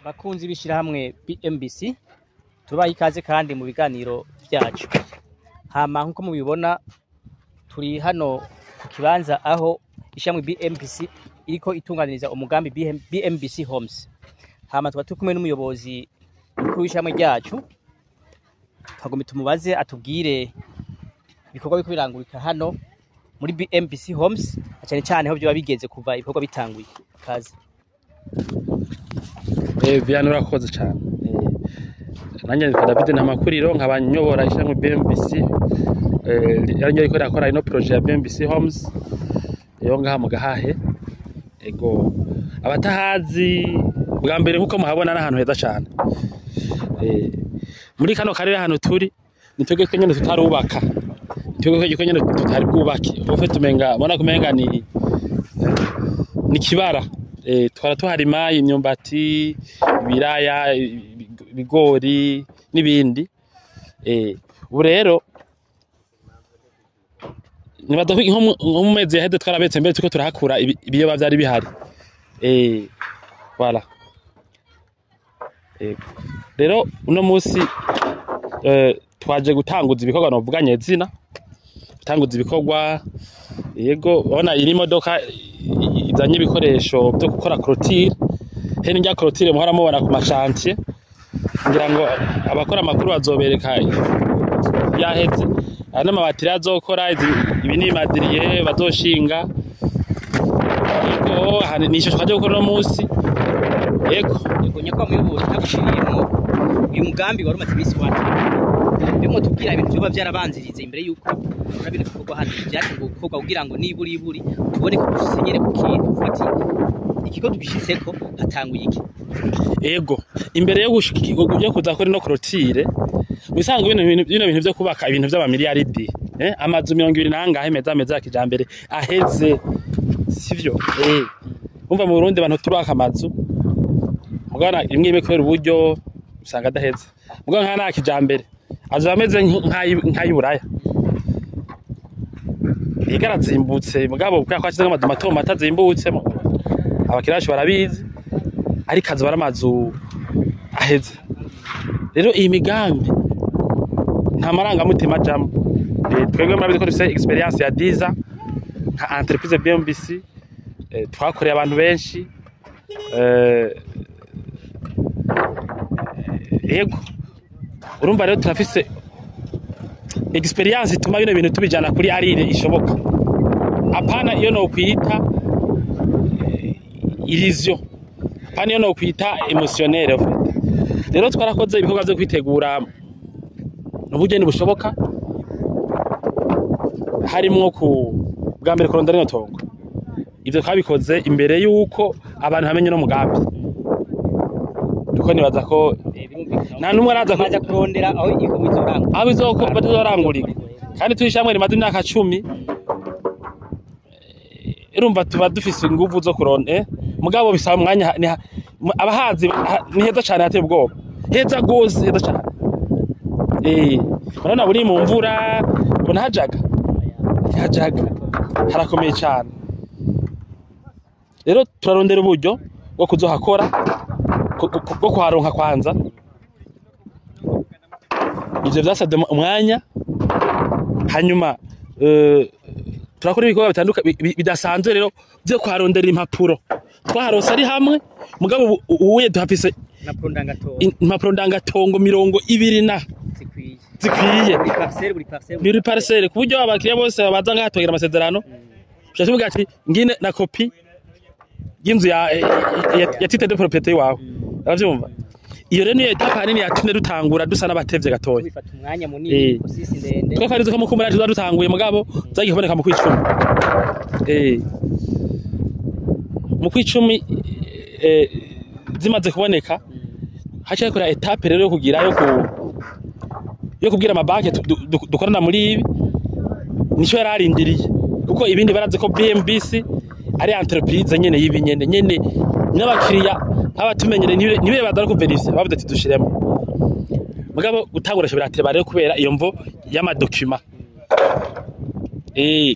Bakunzi b'ishirahamwe BMBC tubaha ikaze kandi mu biganiro byacu. Hama nkuko mubibona turi hano ku kibanza aho ishirahamwe BMBC iriko itunganiriza umugambi BMBC Homes. Hama tuba turi kumwe n'umuyobozi mukuru w'ishirahamwe ryacu. Twagomba tumubaze atubwire ibikorwa biko birangurika hano muri BMBC Homes, cyane cyane aho byo bigeze kuva ibikorwa bitanguye. Kaze. Vianney urakoze cyane. Nanjye nitwa David Ntamakuriro nkabanyobora ishirahamwe BMBC. Yarangiye ko yakora ino projet ya BMBC Homes yo ngaha mu Gahahe. Ego abatahazi bwa mbere nkuko muhabona n'ahantu heza cyane. Muri kano karere hano turi nitwege ko nyene tutarubaka. Nitwege ko nyene tutari bwubake. Ufe tumenga bona kumenga ni kibara. Twara tuharima imyumbati, ibiraya, ibigori n'ibindi. Ubu rero nibaza ko nko mu mezi yaheze twarabetse mbere tuko turahakura ibiyoba byari bihari. Voilà. Rero uno munsi twaje gutanguza ibikorwa novuganye zina. Gutanguza ibikorwa yego ubona iri modoka izanye ibikoresho byo gukora clôture. Hene njya clôture muhora mubona ku machantier. Ngira ngo abakora amakuru bazobereka yaheze. Ana mabatiri azokora ibi ni madiriye bazoshinga. Yego hani nisho twaje gukora no munsi. Yego Nyakwa muyobozi nagushiriyemo uyu mugambi wari umaze imisi wacu. Bimo tubwira ibintu byo byarabanzirize imbere yuko urabira gukorwa hano byaje gukorwa kugira ngo niburi tubone ko dusenyere ku kintu fati ikigo tugishitseko hatanguye iki. Yego imbere yo kuza kuri no clôture bisanga ibintu byo kubaka ibintu by'amamiliyaridi amazu 20 nangahe meza kijambere aheze sivyo. Umva mu Burundi abantu turaka amazu mugana imwe ibekora uburyo usanga adaheze mugana nka nta kijambere azameze nk'ay'Uburaya igarazimbutse mugabo kwa kwashyize nk'amazu mato atazimbutse abakirashi barabizi ariko azo baramazu aheze. Rero iyi migambi nta marangamutima jam twebwe murabizi ko dufite experience ya 10 ans nka entreprise BMBC. Twakoreye abantu benshi yego urumva rero turafise experience ituma bino bintu tubijana kuri arire ishoboka apana iyo no kwita illusion apana iyo no kwita emotionnel. Rero twarakoze ibikorwa byo kwitegura n'ubugeni bushoboka harimo ku bwa mbere kurondera no tongo. Ivyo twabikoze imbere yuko abantu bamenye no mugambi duko nibaza ko nta numwe araza Baza kurondera aho ikomizoranga abo izoko batazorangurika kandi tuyishamwe rimaze imyaka 10. Urumva tuba dufise inguvu zo kuronde mugabo bisaba umwanya abahazi ni heza cyane hateye ubwoba heza gose heza cyane. Urabona buri mu mvura ubona hajaga harakomeye cyane. Rero turarondera uburyo bwo kuzohakora bwo kuharonka kwanza. Ivyo byasabye umwanya hanyuma turakora ibikorwa bitandukanye bidasanzwe. Rero byo kuharondera impapuro twaharose ari hamwe mugabo ubuye duhafise impapuro ndangatongo 20 zikwiye buri parcelle ku buryo abakiriya bose baza ngahatogera amasezerano cyatuvuga ati ngine na copy y'inzu ya titre de propriété wawe. Uravyumva iyo rero niyo etape hanini yatumye dutangura dusa n'abatevye gatoya. Bifata umwanya munini posisi ndende twafarize ko mukumura dutanguye mugabo zagiye kuboneka mu kwicumi. Mu kwicumi zimaze kuboneka haciye kora etape rero yo kugira yo kubwira amabanki dukorana muri ibi nico yararindiriye kuko ibindi baraze ko BMBC ari entreprise nyene y'ibinyene nyene n'abakiriya abatumenyere nibe badara ko verify bavuze ati dushiremo mugabo gutangura cyo birateba rero kubera iyo mvo y'ama document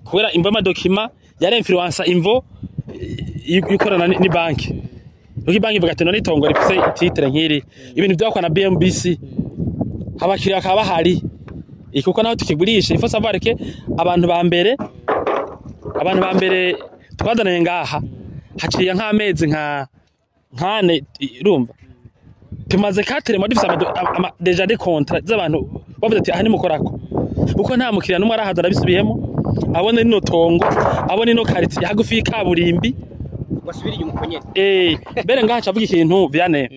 kubera imvo y'ama document yari influencer imvo yikorana ni banki Uki banki ivuga ati none itongo rifise titre nkiri ibintu byakwa na BMBC abakiriya bakaba bahari kuko naho tukigurisha ifo savoir que abantu ba mbere twadanaye ngaha haciye nk'amezi nkane urumva tumaze 4 mois dufise deja des contrats z'abantu bavuze ati aha ni mukorako uko nta mukiriya numwe arahadara bisubiyemo abone no tongo abone no quartier hagufi y'ikaburimbi wasubiriye umukonyene bere ngaha cavuga ikintu Vianney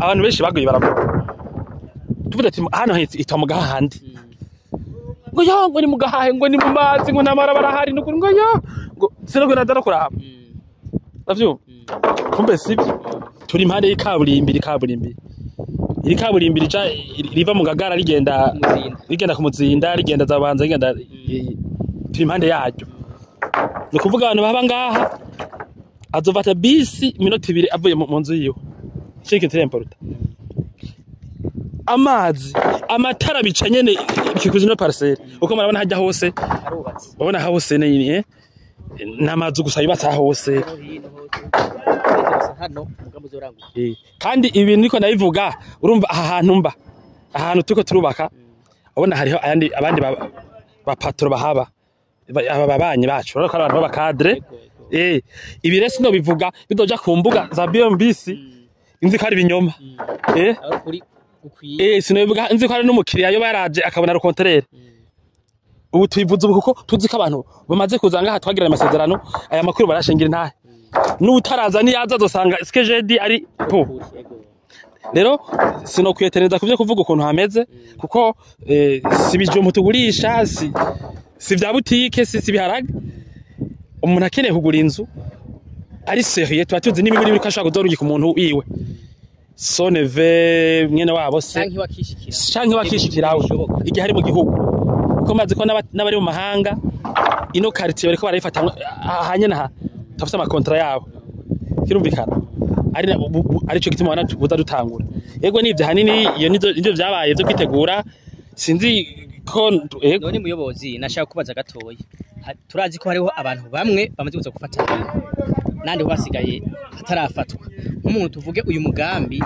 abantu benshi baguye baravuga tuvuze ati hano hitwa mu gahandi ngo yo ngo ni mu gahahe ngo ni mu mazi ngo namara barahari ngo yo ngo sinogwe nadara kuraba navyo kumbe sibyo turi impande y'ikaburimbi iri kaburimbi riva mu Gagara rigenda ku Muzinda rigenda zabanza rigenda turi impande yaryo no kuvuga abantu baba ngaha azovata bisi minota 2 avuye mu nzu yiwe cike temporta amazi amatara bica nyene ikikuzi no parcelle uko marabona hajya hose babona hose ne namazi gusa yubatsa hose hano mugambo zoranguka kandi ibintu niko nabivuga urumva ahantu tuko turubaka abona hariho abandi ba patro bahaba ababanye bacu urako abantu baba cadre ibi rese no bivuga bidoja ku mbuga za BMBC inzi ko ari binyoma sinobivuga inzi ko ari n'umukiriya yo baraje akabona rukontrere ubu tubivuze ubu kuko tuzi ko abantu bamaze kuzanga aha twagirana amasezerano aya makuru barashingira ntahe n'utaraza niyaza azosanga skejedi ari po rero sino kwiyetereza kuvyo kuvuga ukuntu hameze kuko si bijumbu tugurisha si vya butike si biharage umuntu akeneye kugura inzu ari serieux twatuzi n'imibiri biri kashaka kuzorugi ku muntu wiwe soneve mwene wabo se canke wakishikirawe igihe hari mu gihugu uko maze ko n'abari mu mahanga ino quartier bariko barayifata hanye na tafite amakontra yabo kirumvikana ari cyo gituma wana buza dutangura yego nivyo hanini iyo nivyo vyabaye byo kwitegura sinzi ko none muyobozi nashaka kubaza gatoyi turazi ko hariho abantu bamwe bamaze kuza gufata nande basigaye atarafatwa nk'umuntu tuvuge uyu mugambi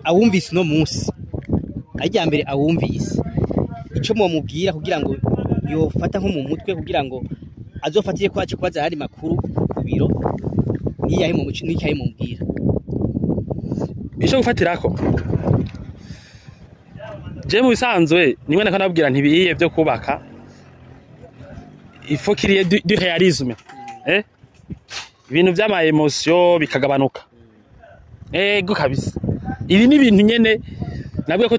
awumvise no munsi ajya mbere awumvise ico mu mubwira kugira ngo yofata nko mu mutwe kugira ngo azofatiye kwacu kubaza hari makuru kubiro niyahe mu muci nikaye mu mbwira ico gufatirako je mu bisanzwe nimwe nako nabwira ntibiye byo kubaka il faut qu'il y ait du réalisme ibintu vy'ama emotion bikagabanuka ego kabisa ibi ni ibintu nyene nabwiye ko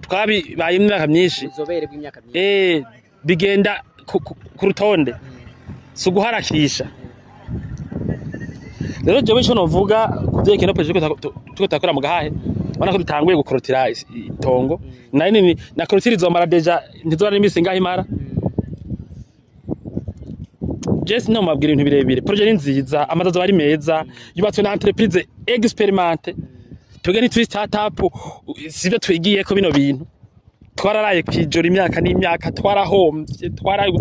twabibaye imyaka myinshi uzobere bw'imyaka myinshi bigenda ku rutonde so guharakisha rero jewe cyo novuga kuvyeke no peje tuko takora mu gahahe bana ko dutanguye gukorotira itongo nani na korotira izomara deja ntizora n'imisi ngaho imara Jesse no mabwira ibintu birebire projet ni nziza amazazo bari meza yubatswe na entreprise experimente tuge ni startup sivyo twigiye ko bino bintu twararaye kwijora imyaka n'imyaka twarahombye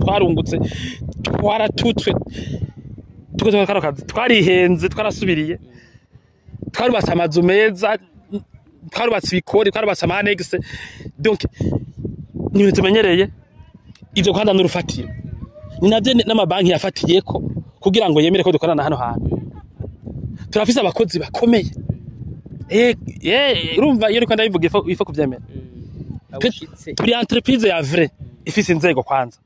twarungutse twaratutwe tuko kazi twarihenze twarasubiriye twarubatse amazu meza twarubatse ibikori twarubatse amanexe donc ni tumenyereye ivyo kwanda n'urufatiro ni navyo n'amabanki yafatiye ko kugira ngo yemere ko dukorana hano hantu turafise abakozi bakomeye urumva iyo rikanda bivuga ifo kuvyemera turi entreprise ya vrai ifise inzego kwanza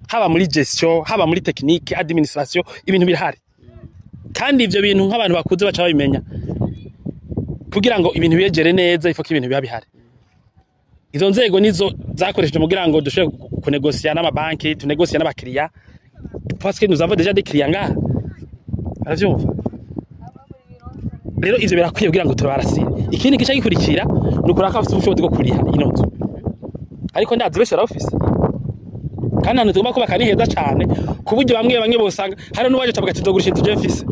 haba muri gestion haba muri technique administration ibintu birahari kandi ivyo bintu nk'abantu bakuze baca babimenya kugira ngo ibintu biyegere neza ifo ko ibintu biba bihari izo nzego nizo zakoresheje mugira ngo dushobore kunegocier n'amabanki tunegocier n'abakiriya parce que nous avons déjà des clients nga aravyumva rero ivyo birakwiye kugira ngo turabarasire ikindi gice gikurikira nukura ko afite ubushobozi bwo kuriha ino nzu ariko ndazi besho office kandi hano tugomba kubaka ni heza cyane kuburyo bamwe bosanga hari n'uwaje tabuga tuzogurisha inzu je mfise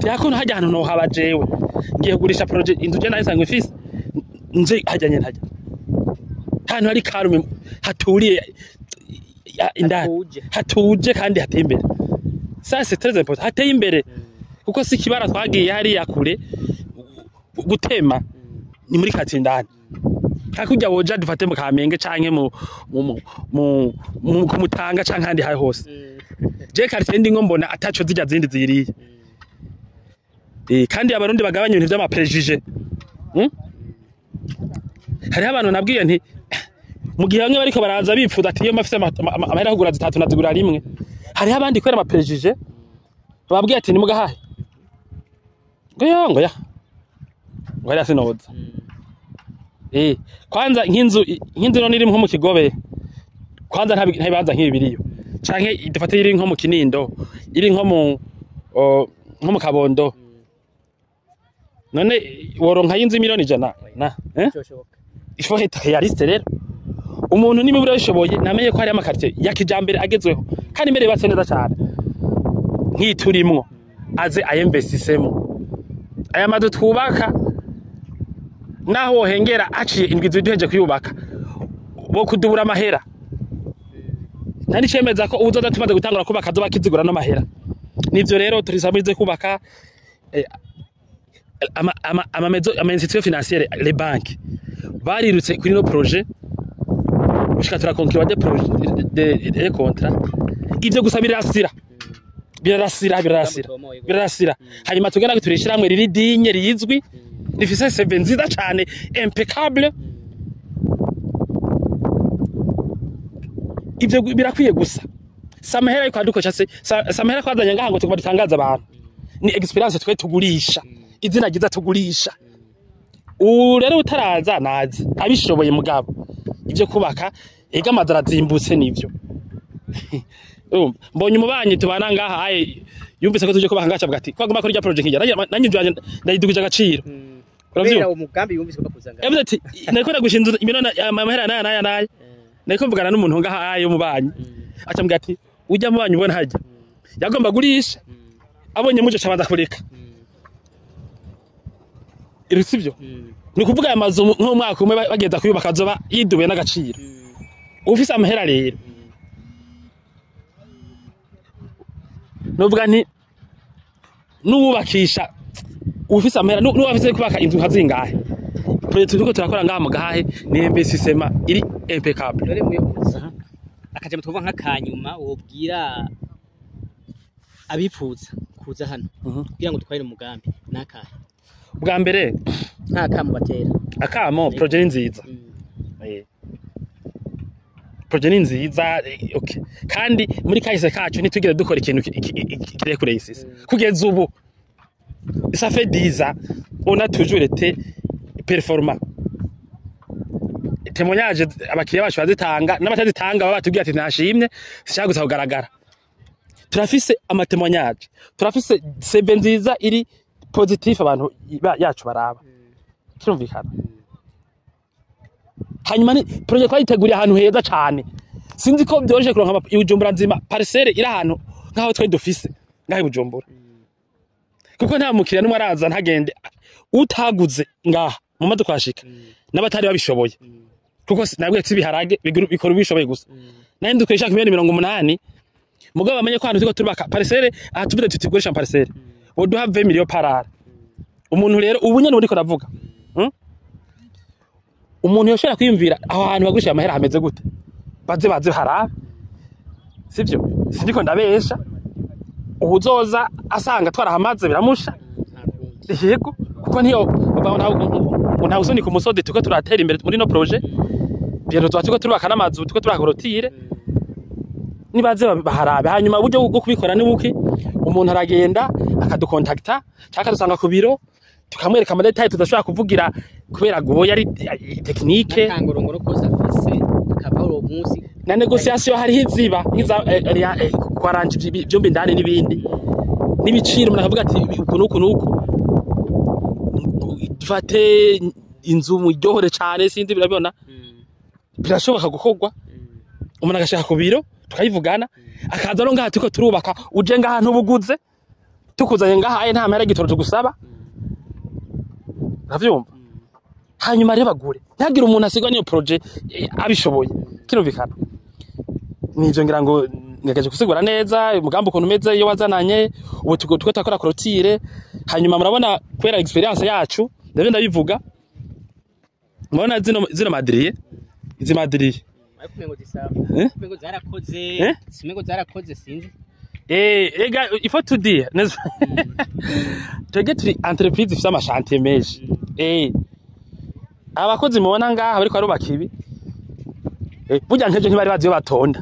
byako hajya hano no haba jewe ngiye kugurisha project inzu je nayo sangwe mfise nje hajyanye ntajya hano hari karume haturiye indani hatuje kandi hatembere ça c'est très important hateye imbere kuko si kibara twagiye hariya kure gutema ni muri Katindani hakurya woja dufate mu Kamenge canke mu Kumutanga canke handi haye hose je quartier ndi ngo mbona ataco zijya zindi ziriye kandi abarundi bagabanya ibintu by'amaprejije hari abantu nabwiye nti mu gihe bamwe bariko baraza bipfuza ati iyo mafise amahera kugura zitatu nazigura rimwe hari abandi kwera amaprejije babwiye ati ni mugahahe ngo ya sinoza kwanza nk'inzu none iri nko mu Kigobe kwanza ntabibanza nk'ibi biriyo canke dufate iri nko mu Kinindo iri nko mu Kabondo none woronka y'inzu miliyoni 100 ifo heta realiste rero umuntu niba burashoboye namenye ko hari amakartie ya kijambere agezweho kandi mbere batse neza cyane nk'iturimwo aze ayinvestisemo aya mazu twubaka naho wohengera aciye indwi ziduheje kuyubaka bo kudubura amahera nari cemeza ko uzoza tumaze gutangura kubaka zo bakizigura no mahera nivyo rero turisabirize kubaka ama institution financière les banques barirutse kuri no projet ushaka turakonkira de projet de contrat ivyo gusa birasira hanyuma tugera ngo turishira hamwe riri dinye rizwi rifise CV nziza cyane impeccable ivyo birakwiye gusa samahera yuko adukoca se samahera kwazanya ngaha ngo tukabatangaza abantu ni experience twe tugurisha izina giza tugurisha rero utaraza nazi abishoboye mugabo ivyo kubaka ega madara zimbutse nivyo mbonye umubanyi tubana ngaha aye yumvise ko tuje kubaka ngacha bwati kwaguma kuri ya project njya nanjye ndayidugije agaciro uravyo umugambi yumvise ko kuzanga yavuze ati nariko ndagushinza iminona amahera naya nariko mvugana n'umuntu ngaha aye umubanyi acambwa ati ujya mubanyi ubona hajya yagomba gurisha abonye muje cabanza kureka irusivyo ni kuvuga aya mazu nk'umwaka umwe bageza kuyubaka zoba yidubuye n'agaciro ufise amahera rero novuga nti nuwubakisha ufise amahera nuwafise kubaka inzu nkazingahe projet turiko turakora ngaha mu Gahahe ni investissement iri impeccable dore muyobozi akaje mutova nk'akanyuma wobwira abipfuza kuza hano kugira ngo twarire umugambi nakahe bwa mbere nta kamo batera akamo projet nziza projet nziza okay kandi muri kahise kacu nitugire dukora ikintu kire kure isisi kugeza ubu ça fait 10 ans on a toujours été performant témoignage abakiriya bacu bazitanga n'abatazitanga baba batubwiye ati ntashimye sishaka gusa kugaragara turafise ama témoignage turafise CV nziza iri positif abantu yacu baraba kirumvikana hanyuma ni projet twayiteguriye ahantu heza cyane sinzi ko byoroshe kuronka ibujumbura nzima parcelle iri ahantu nkaho twe dufise ngaho ibujumbura kuko nta mukiriya numwe araza ntagende utaguze ngaha mu maduka ashika n'abatari babishoboye kuko nabwe tsibiharage bikora bishoboye gusa nari dukoresha miliyoni 80 mugabo bamenye ko ahantu tuko turubaka parcelle atubire tutigurisha parcelle woduha 20 millions par an umuntu rero ubunyane uriko ravuga umuntu yoshobora kwiyumvira aho hantu bagurisha amahera hameze gute baze harabe sivyo sindiko ndabesha ubuzoza asanga twarahamaze biramusha yego kuko niyo nta usoni ku musode tuko turatera imbere muri no projet byo tuko turubaka n'amazu tuko turakorotire nibaze baharabe hanyuma uburyo bwo kubikora ni buki umuntu aragenda akadukontakta cyaka dusanga ku biro tukamwereka ama detail tudashobora kuvugira kubera goya ari technique ntangorongoro koza afise akabaro munsi na negotiation hari hiziba kwaranje byombe ndane n'ibindi n'ibiciro umuntu akavuga ati uku dufate inzu mu ryohore cyane sindi birabona birashoboka gukorwa umuntu agashaka ku biro tukayivugana akaza no ngaha tuko turubaka uje ngaha ntubuguze tukuzanye ngaha aye nta mpera gitoro tugusaba navyumva hanyuma reba gure ntagira umuntu asigwa niyo projet abishoboye kirumvikana nivyo ngira ngo ngejeje kusigura neza umugambi ukuntu umeze iyo wazananye ubu tuko turakora clôture hanyuma murabona kwera experience yacu ndabyo ndabivuga mubona zino madriye izi madriye ariko ngo zarakoze simengo zarakoze sinzi ega il faut tout dire twege turi entreprise ifite amashantier menshi abakozi mubona ngaha bariko barubaka ibi burya nkeje ntibari baziyo batonda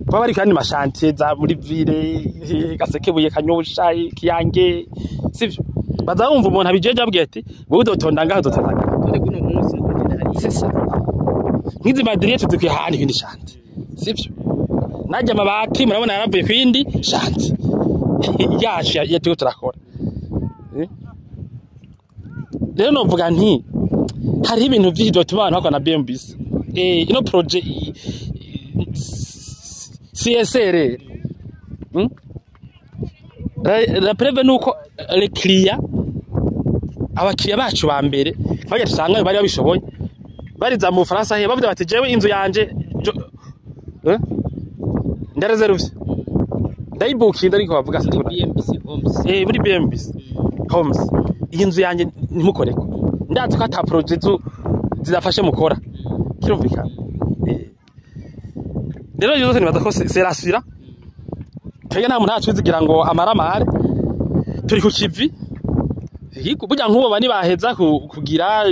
baba bari kandi mashantier za muri ville Gasekebuye Kanyosha Kiyange sivyo bazawumva umuntu abijeje abwiye ati wowe udotonda ngaha udotonda none kuno munsi sisa nkizi madriye tuzikwiye handi ibindi shanti sivyo najya amabati murabona yaravuye kwindi shanti yacu yatuko turakora rero novuga nti hari ibintu byinshi dotuma abantu bakora na BMBC ino project CSR la preuve nuko les clients abakiriya bacu ba mbere bajya tusanga bari babishoboye bariza mu Faransa he bavuze bati jewe inzu yanje ndareserve ndayibukinda ariko bavuga ati BMBC Homes muri BMBC Homes iyi nzu yanje nimukoreko ndazi ko ata project zidafashe mukora kirumvikana rero yose nibaza ko serasira twege nta muntu atwizigira ngo amaramare turi ku kivi burya nk'ubo bani baheza kugira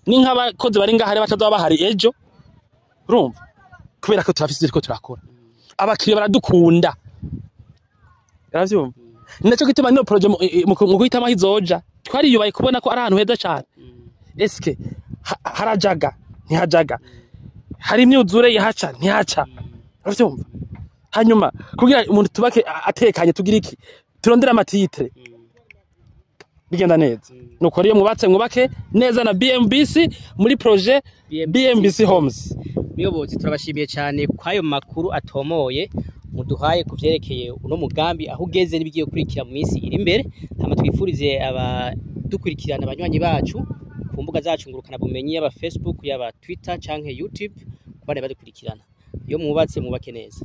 ni nk'abakozi bari ngaha batazoba bahari ejo urumva kubera ko turafise ko turakora abakiriya baradukunda uravyumva nacyo gituma no project mu guhitamo izoja twariyubaye kubona ko ari ahantu heza cyane eske harajaga ntihajaga hari imyuzure yahaca ntihaca uravyumva hanyuma kugira umuntu tubake atekanye tugira iki turondera amatitre bigenda neza nuko riyo mwubake neza na BMBC muri projet BMBC Homes. Muyobozi turabashimiye cyane kwayo makuru atomoye muduhaye kuvyerekeye uno mugambi aho ugeze nibigiye kurikira mu minsi iri imbere hama twifurize abadukurikirana abanywanyi bacu ku mbuga zacu ngurukana bumenyi yaba Facebook yaba Twitter canke YouTube kubane badukurikirana iyo mwubatse mubake neza.